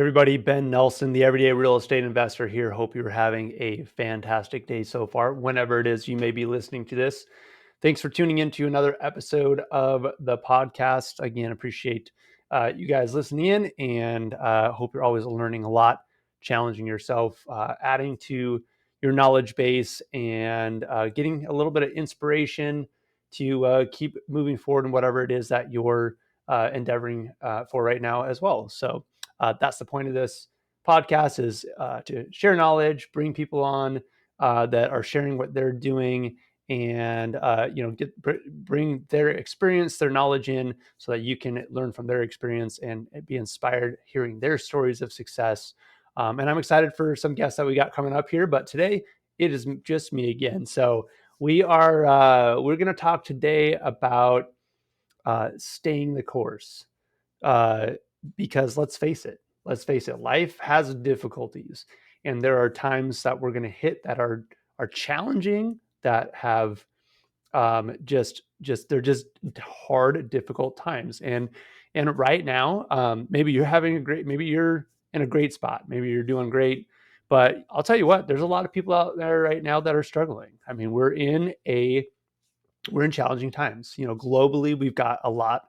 everybody? Ben Nelson, the everyday real estate investor here. Hope you're having a fantastic day so far, whenever it is you may be listening to this. Thanks for tuning in to another episode of the podcast. Again, appreciate you guys listening in, and hope you're always learning a lot, challenging yourself, adding to your knowledge base, and getting a little bit of inspiration to keep moving forward in whatever it is that you're endeavoring for right now as well. So that's the point of this podcast, is to share knowledge, bring people on that are sharing what they're doing, and bring their experience, their knowledge in, so that you can learn from their experience and be inspired hearing their stories of success. And I'm excited for some guests that we got coming up here, but today it is just me again. So we're going to talk today about staying the course. Uh, because let's face it, life has difficulties, and there are times that we're going to hit that are challenging, that have just they're just hard, difficult times. And right now, maybe you're in a great spot, maybe you're doing great, but I'll tell you what, there's a lot of people out there right now that are struggling. I mean, we're in challenging times. Globally, we've got a lot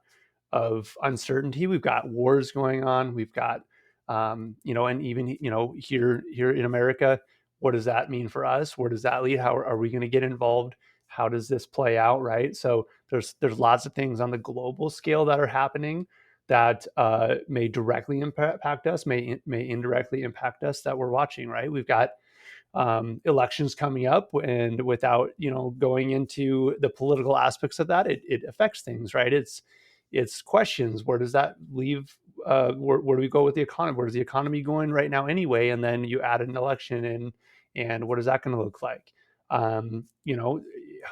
of uncertainty. We've got wars going on. We've got, and even, here in America, what does that mean for us? Where does that lead? How are we going to get involved? How does this play out? Right. So there's lots of things on the global scale that are happening that may directly impact us, may indirectly impact us, that we're watching. Right. We've got elections coming up, and without going into the political aspects of that, it affects things, right? It's questions, where does that leave, where do we go with the economy, where's the economy going right now anyway, and then you add an election in, and what is that going to look like?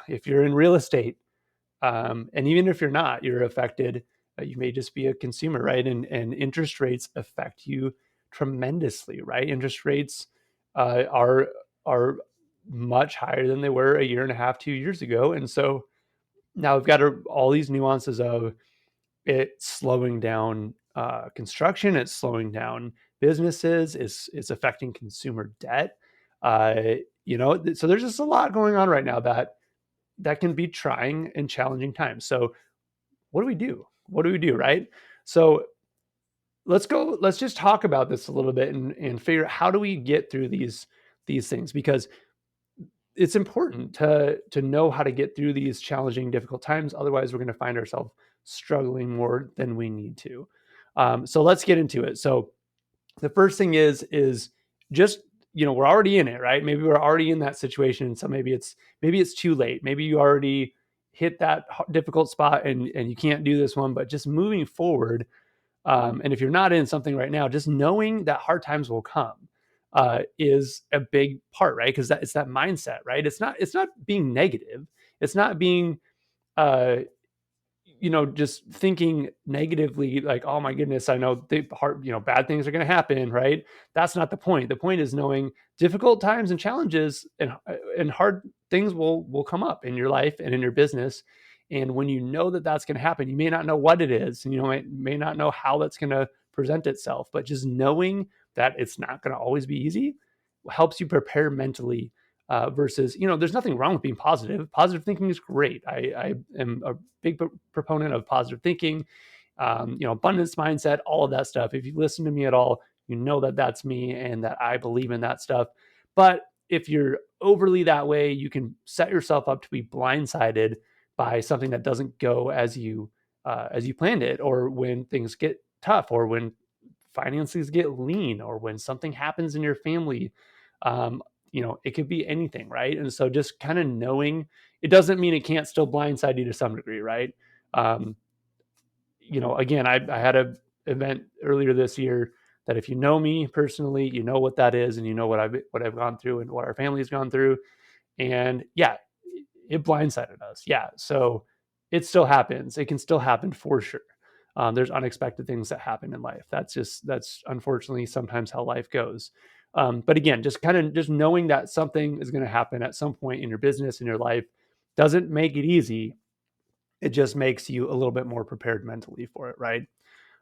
If you're in real estate, and even if you're not, you're affected. You may just be a consumer, right? And interest rates affect you tremendously, right? Interest rates are much higher than they were a year and a half, 2 years ago, and so now we've got all these nuances of it slowing down construction, it's slowing down businesses, it's affecting consumer debt. So there's just a lot going on right now that can be trying and challenging times. So what do we do? What do we do, right? So let's just talk about this a little bit, and figure out, how do we get through these things? Because it's important to know how to get through these challenging, difficult times. Otherwise, we're going to find ourselves struggling more than we need to. So let's get into it. So the first thing is just, we're already in it, right? Maybe we're already in that situation. So maybe it's too late. Maybe you already hit that difficult spot, and you can't do this one. But just moving forward, and if you're not in something right now, just knowing that hard times will come is a big part, right? Because it's that mindset, right? It's not being negative. It's not being uh, just thinking negatively, like, oh my goodness, I know bad things are going to happen, right? That's not the point. The point is knowing difficult times and challenges and hard things will come up in your life and in your business. And when you know that that's going to happen, you may not know what it is, and may not know how that's going to present itself, but just knowing that it's not going to always be easy helps you prepare mentally, versus, there's nothing wrong with being positive. Positive thinking is great. I am a big proponent of positive thinking, abundance mindset, all of that stuff. If you listen to me at all, you know that that's me, and that I believe in that stuff. But if you're overly that way, you can set yourself up to be blindsided by something that doesn't go as you planned it, or when things get tough, or when finances get lean, or when something happens in your family. Um, it could be anything, right? And so just kind of knowing, it doesn't mean it can't still blindside you to some degree, right? Um, again, I had an event earlier this year that, if you know me personally, you know what that is, and you know what I've gone through and what our family's gone through. And yeah, it blindsided us. Yeah. So it still happens. It can still happen for sure. There's unexpected things that happen in life. That's unfortunately sometimes how life goes. But again, just knowing that something is going to happen at some point in your business, in your life, doesn't make it easy. It just makes you a little bit more prepared mentally for it, right?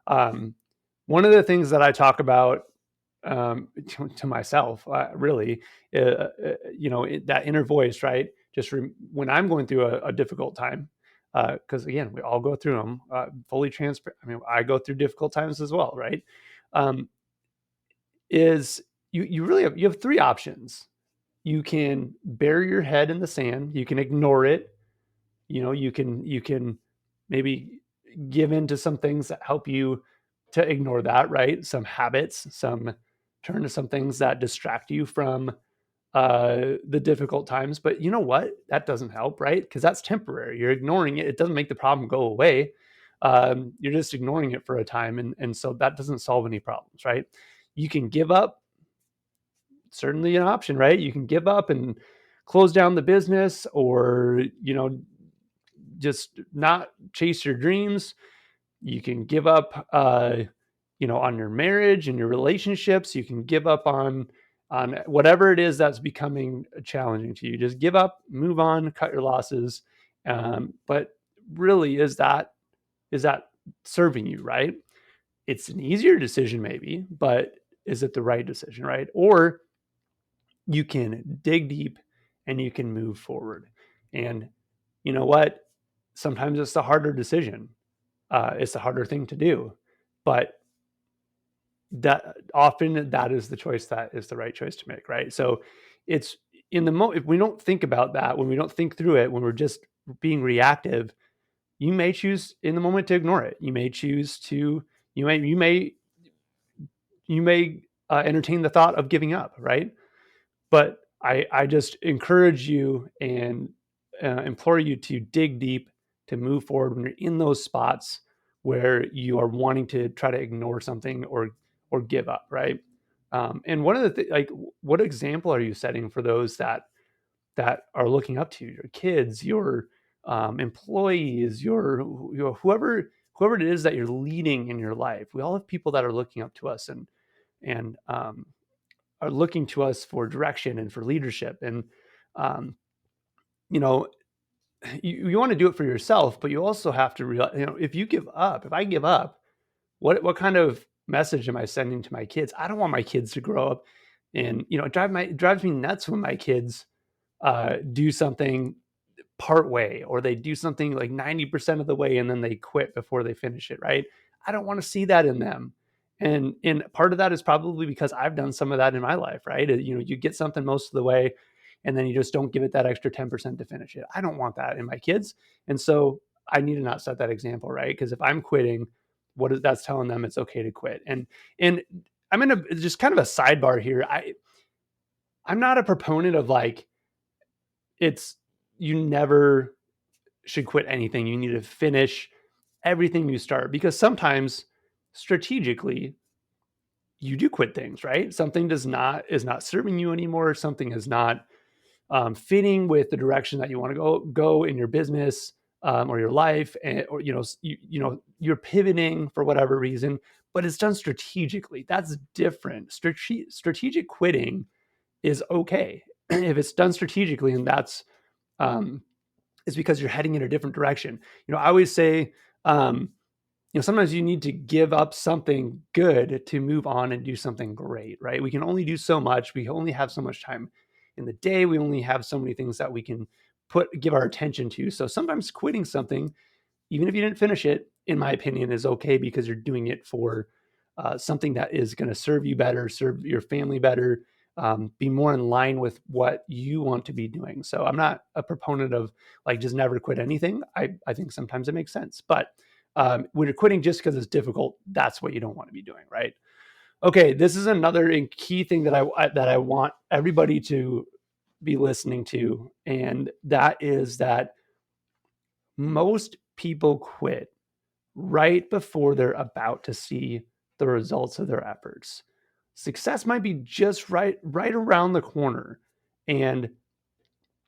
Um, One of the things that I talk about to myself, really, that inner voice, right? When I'm going through a difficult time, because again, we all go through them. Fully transparent. I mean, I go through difficult times as well, right? Um, is you have three options. You can bury your head in the sand. You can ignore it. You can maybe give in to some things that help you to ignore that, right? Some habits, some turn to some things that distract you from the difficult times. But you know what? That doesn't help, right? Because that's temporary. You're ignoring it. It doesn't make the problem go away. You're just ignoring it for a time, and so that doesn't solve any problems, right? You can give up, certainly an option, right? You can give up and close down the business, or just not chase your dreams. You can give up, on your marriage and your relationships. You can give up on whatever it is that's becoming challenging to you. Just give up, move on, cut your losses. But really, is that serving you, right? It's an easier decision, maybe, but is it the right decision, right? Or you can dig deep and you can move forward. And you know what? Sometimes it's the harder decision. It's the harder thing to do, but that is the choice that is the right choice to make, right? So it's in the moment. If we don't think about that, when we don't think through it, when we're just being reactive, you may choose in the moment to ignore it. You may choose to you may entertain the thought of giving up, right? But I just encourage you and implore you to dig deep, to move forward when you're in those spots where you are wanting to try to ignore something or give up, right? And one of the like, what example are you setting for those that are looking up to you? Your kids, your employees, your whoever it is that you're leading in your life. We all have people that are looking up to us and are looking to us for direction and for leadership. And um, you know, you want to do it for yourself, but you also have to realize, if I give up, what kind of message am I sending to my kids? I don't want my kids to grow up and it drives me nuts when my kids do something part way, or they do something like 90% of the way and then they quit before they finish it, right? I don't want to see that in them. And part of that is probably because I've done some of that in my life, right? You get something most of the way and then you just don't give it that extra 10% to finish it. I don't want that in my kids. And so I need to not set that example, right? Because if I'm quitting, that's telling them it's okay to quit. And I'm in a just kind of a sidebar here. I'm not a proponent of like, it's you never should quit anything. You need to finish everything you start, because sometimes strategically you do quit things, right? Something is not serving you anymore. Something is not fitting with the direction that you want to go in your business, or your life, or you're pivoting for whatever reason, but it's done strategically. That's different. Strategic quitting is okay if it's done strategically, and that's um, is because you're heading in a different direction. I always say, um, sometimes you need to give up something good to move on and do something great, right? We can only do so much. We only have so much time in the day. We only have so many things that we can give our attention to. So sometimes quitting something, even if you didn't finish it, in my opinion, is okay, because you're doing it for something that is going to serve you better, serve your family better, be more in line with what you want to be doing. So I'm not a proponent of like just never quit anything. I think sometimes it makes sense, but when you're quitting just because it's difficult, that's what you don't want to be doing, right? Okay, this is another key thing that I want everybody to be listening to, and that is that most people quit right before they're about to see the results of their efforts. Success might be just right around the corner, and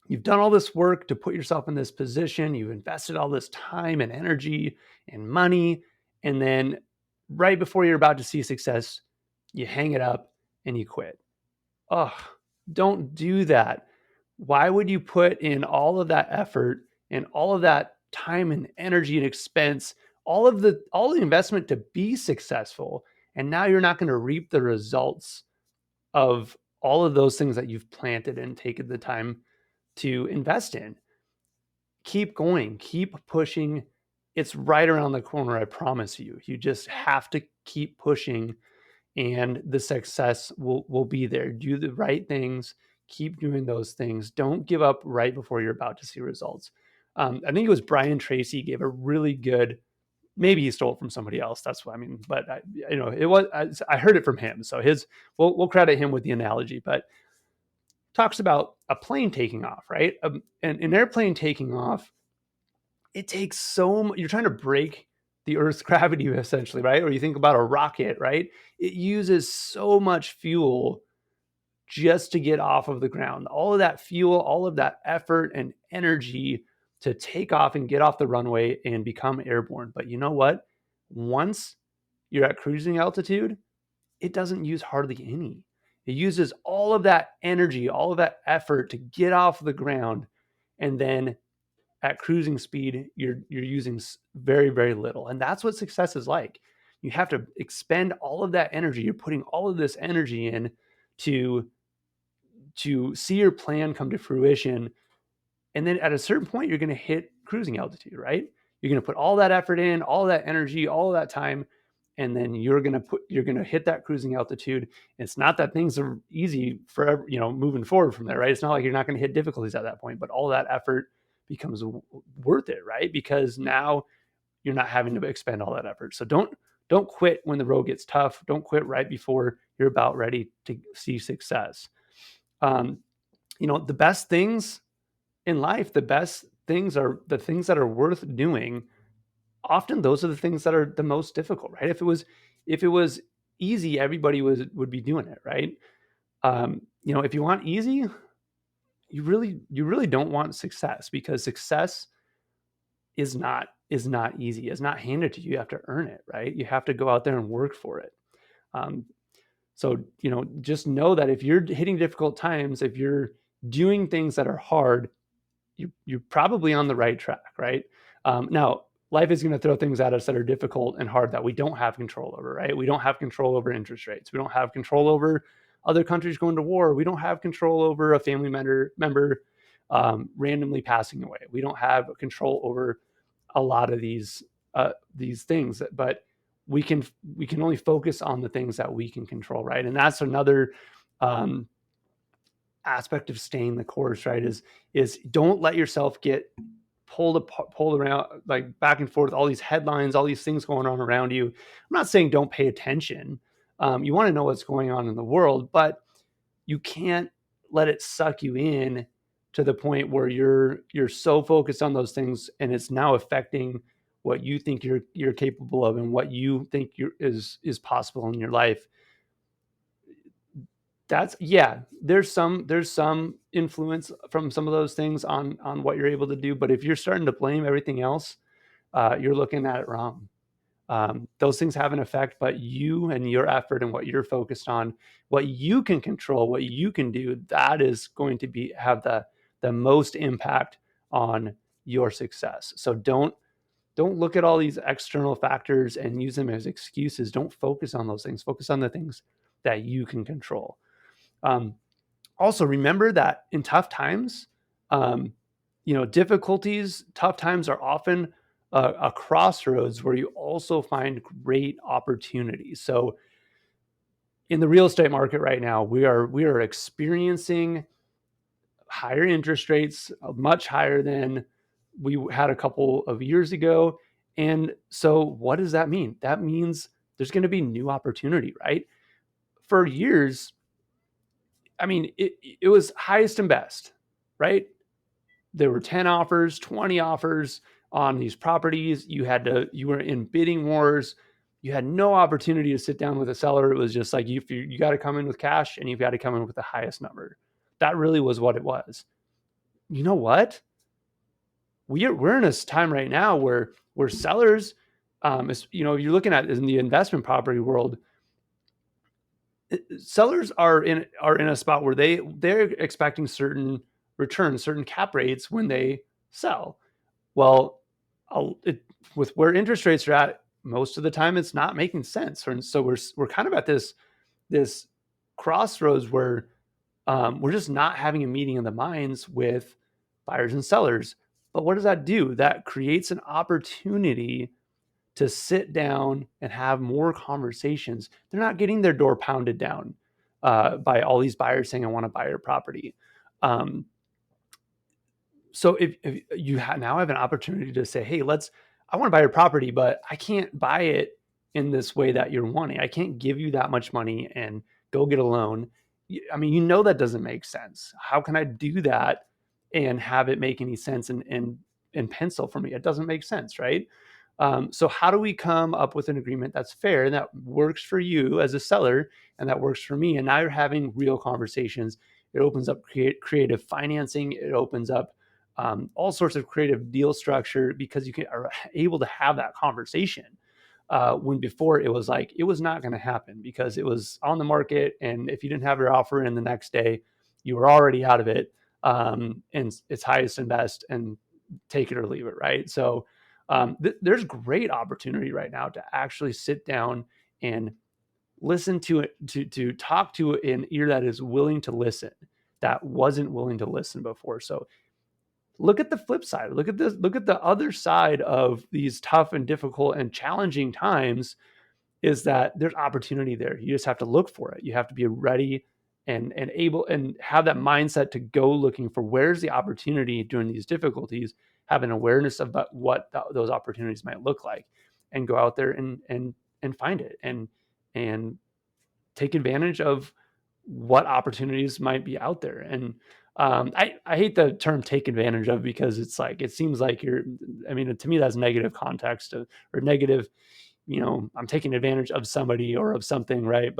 you've done all this work to put yourself in this position. You've invested all this time and energy and money, and then right before you're about to see success, you hang it up and you quit. Oh, don't do that. Why would you put in all of that effort and all of that time and energy and expense, all the investment to be successful, and now you're not going to reap the results of all of those things that you've planted and taken the time to invest in. Keep going, keep pushing. It's right around the corner, I promise you. You just have to keep pushing and the success will be there. Do the right things, keep doing those things. Don't give up right before you're about to see results. I think it was Brian Tracy gave a really good, maybe he stole it from somebody else. That's what I mean, but it was, I heard it from him. So we'll credit him with the analogy, but talks about a plane taking off, right? An airplane taking off, it takes so much. You're trying to break the Earth's gravity, essentially, right? Or you think about a rocket, right? It uses so much fuel just to get off of the ground. All of that fuel, all of that effort and energy to take off and get off the runway and become airborne. But you know what? Once you're at cruising altitude, it doesn't use hardly any. It uses all of that energy, all of that effort to get off the ground, and then at cruising speed, you're using very, very little. And that's what success is like. You have to expend all of that energy. You're putting all of this energy in to see your plan come to fruition. And then at a certain point, you're going to hit cruising altitude, right? You're going to put all that effort in, all that energy, all that time, and then you're going to hit that cruising altitude. And it's not that things are easy forever, moving forward from there, right? It's not like you're not going to hit difficulties at that point, but all that effort becomes worth it, right? Because now you're not having to expend all that effort. So don't quit when the road gets tough. Don't quit right before you're about ready to see success. Um, the best things in life, the best things are the things that are worth doing. Often those are the things that are the most difficult, right? If it was easy, everybody would be doing it, right? If you want easy, you really don't want success, because success is not easy. It's not handed to you. You have to earn it, right? You have to go out there and work for it. Um, so just know that if you're hitting difficult times, if you're doing things that are hard, you're probably on the right track, right? Now, life is going to throw things at us that are difficult and hard that we don't have control over, right? We don't have control over interest rates. We don't have control over other countries going to war. We don't have control over a family member randomly passing away. We don't have control over a lot of these things, but we can only focus on the things that we can control, right? And that's another aspect of staying the course, right? Is don't let yourself get pulled around, like back and forth, all these headlines, all these things going on around you. I'm not saying don't pay attention. You want to know what's going on in the world, but you can't let it suck you in to the point where you're so focused on those things and it's now affecting what you think you're capable of and what you think is possible in your life. That's, yeah, there's some influence from some of those things on what you're able to do, but if you're starting to blame everything else, you're looking at it wrong. Those things have an effect, but you and your effort and what you're focused on, what you can control, what you can do, that is going to have the most impact on your success. So don't look at all these external factors and use them as excuses. Don't focus on those things. Focus on the things that you can control. Also, remember that in tough times, difficulties, tough times are often a crossroads where you also find great opportunities. So in the real estate market right now, we are experiencing higher interest rates, much higher than we had a couple of years ago. And so what does that mean? That means there's going to be new opportunity, right? For years, I mean, it was highest and best, right? There were 10 offers, 20 offers on these properties. You were in bidding wars. You had no opportunity to sit down with a seller. It was just like you got to come in with cash and you've got to come in with the highest number. That really was what it was. You know what? We're in a time right now where sellers, you're looking at in the investment property world, sellers are in a spot where they're expecting certain returns, certain cap rates when they sell. Well, with where interest rates are at, most of the time it's not making sense. And so we're kind of at this crossroads where we're just not having a meeting of the minds with buyers and sellers. But what does that do? That creates an opportunity to sit down and have more conversations. They're not getting their door pounded down by all these buyers saying, I want to buy your property. Um, so if you now have an opportunity to say, hey, I want to buy your property, but I can't buy it in this way that you're wanting. I can't give you that much money and go get a loan. I mean, that doesn't make sense. How can I do that and have it make any sense and pencil for me? It doesn't make sense, right? So how do we come up with an agreement that's fair and that works for you as a seller and that works for me? And now you're having real conversations. It opens up creative financing. It opens up all sorts of creative deal structure because are able to have that conversation. When before it was like, it was not going to happen because it was on the market. And if you didn't have your offer in the next day, you were already out of it. And it's highest and best and take it or leave it. Right. So there's great opportunity right now to actually sit down and listen to it, to talk to an ear that is willing to listen, that wasn't willing to listen before. So look at the flip side. Look at this. Look at the other side of these tough and difficult and challenging times is that there's opportunity there. You just have to look for it. You have to be ready and able and have that mindset to go looking for where's the opportunity during these difficulties, have an awareness about what those opportunities might look like and go out there and find it and take advantage of what opportunities might be out there. And I hate the term take advantage of because it's like, it seems like to me, that's negative context or negative, I'm taking advantage of somebody or of something, right?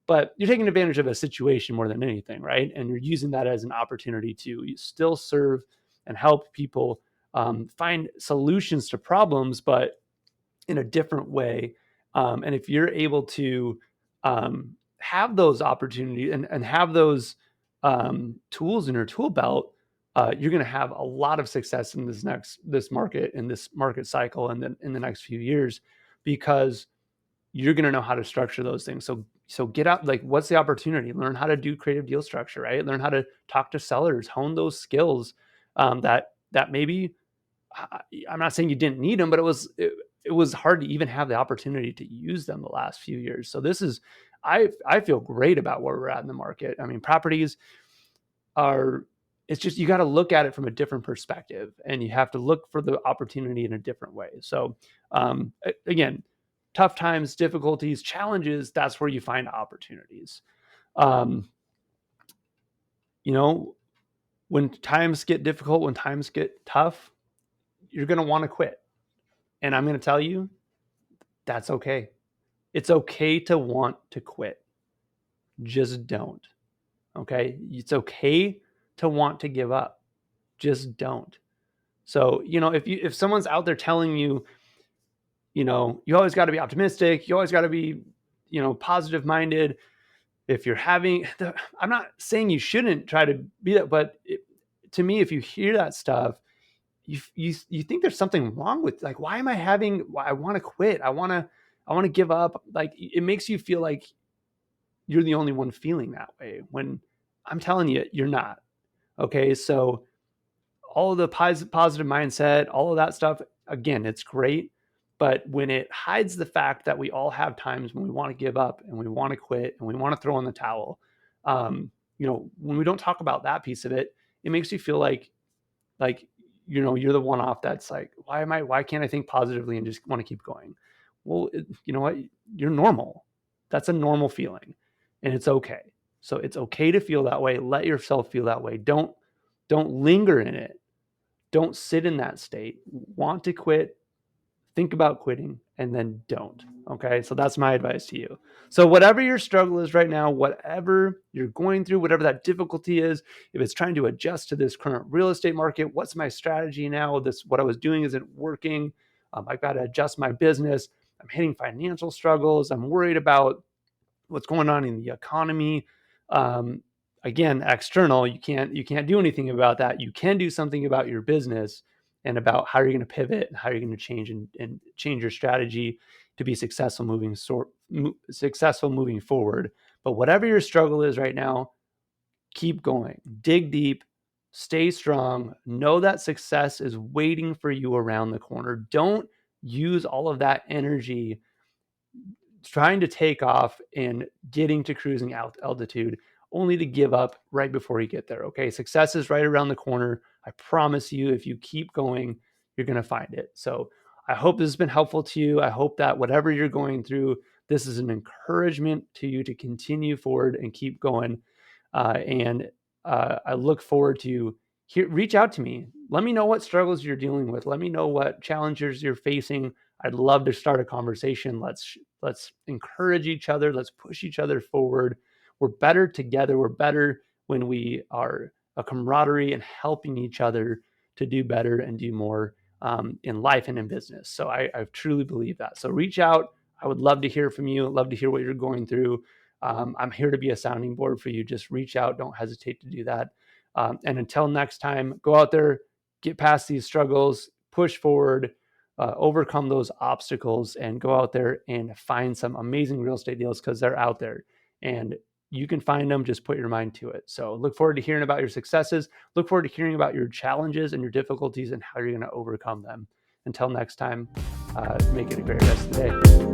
But you're taking advantage of a situation more than anything, right? And you're using that as an opportunity to still serve and help people find solutions to problems, but in a different way. And if you're able to have those opportunities and have those tools in your tool belt, you're going to have a lot of success in this market cycle, and then in the next few years, because you're going to know how to structure those things. So get out, like, what's the opportunity? Learn how to do creative deal structure, right? Learn how to talk to sellers, hone those skills that maybe I'm not saying you didn't need them, but it was hard to even have the opportunity to use them the last few years. So I feel great about where we're at in the market. I mean, properties are, it's just, you got to look at it from a different perspective and you have to look for the opportunity in a different way. So again, tough times, difficulties, challenges, that's where you find opportunities. Um, when times get difficult, when times get tough, you're going to want to quit. And I'm going to tell you, that's okay. It's okay to want to quit. Just don't. Okay. It's okay to want to give up. Just don't. So, if someone's out there telling you, you always got to be optimistic, you always got to be, positive minded. If you're I'm not saying you shouldn't try to be that, but to me, if you hear that stuff, you think there's something wrong with, like, why am I I want to quit. I want to give up. Like, it makes you feel like you're the only one feeling that way when I'm telling you, you're not. Okay. So all of the positive mindset, all of that stuff, again, it's great. But when it hides the fact that we all have times when we want to give up and we want to quit and we want to throw in the towel, when we don't talk about that piece of it, it makes you feel like you're the one off that's like, why can't I think positively and just want to keep going? Well, you know what? You're normal. That's a normal feeling, and it's okay. So it's okay to feel that way. Let yourself feel that way. Don't linger in it. Don't sit in that state. Want to quit, think about quitting, and then don't. Okay. So that's my advice to you. So whatever your struggle is right now, whatever you're going through, whatever that difficulty is, if it's trying to adjust to this current real estate market, what's my strategy now? What I was doing isn't working. I've got to adjust my business. I'm hitting financial struggles. I'm worried about what's going on in the economy. Um, Again, external, you can't do anything about that. You can do something about your business and about how you're going to pivot and how you're going to change and change your strategy to be successful moving forward. But whatever your struggle is right now, keep going, dig deep, stay strong, know that success is waiting for you around the corner. Don't use all of that energy trying to take off and getting to cruising altitude only to give up right before you get there. Okay. Success is right around the corner. I promise you, if you keep going, you're going to find it. So I hope this has been helpful to you. I hope that whatever you're going through, this is an encouragement to you to continue forward and keep going. And I look forward to reach out to me. Let me know what struggles you're dealing with. Let me know what challenges you're facing. I'd love to start a conversation. Let's encourage each other. Let's push each other forward. We're better together. We're better when we are a camaraderie and helping each other to do better and do more in life and in business. So I truly believe that. So reach out. I would love to hear from you. Love to hear what you're going through. I'm here to be a sounding board for you. Just reach out. Don't hesitate to do that. And until next time, go out there, get past these struggles, push forward, overcome those obstacles, and go out there and find some amazing real estate deals, because they're out there and you can find them. Just put your mind to it. So look forward to hearing about your successes. Look forward to hearing about your challenges and your difficulties and how you're going to overcome them. Until next time, make it a great rest of the day.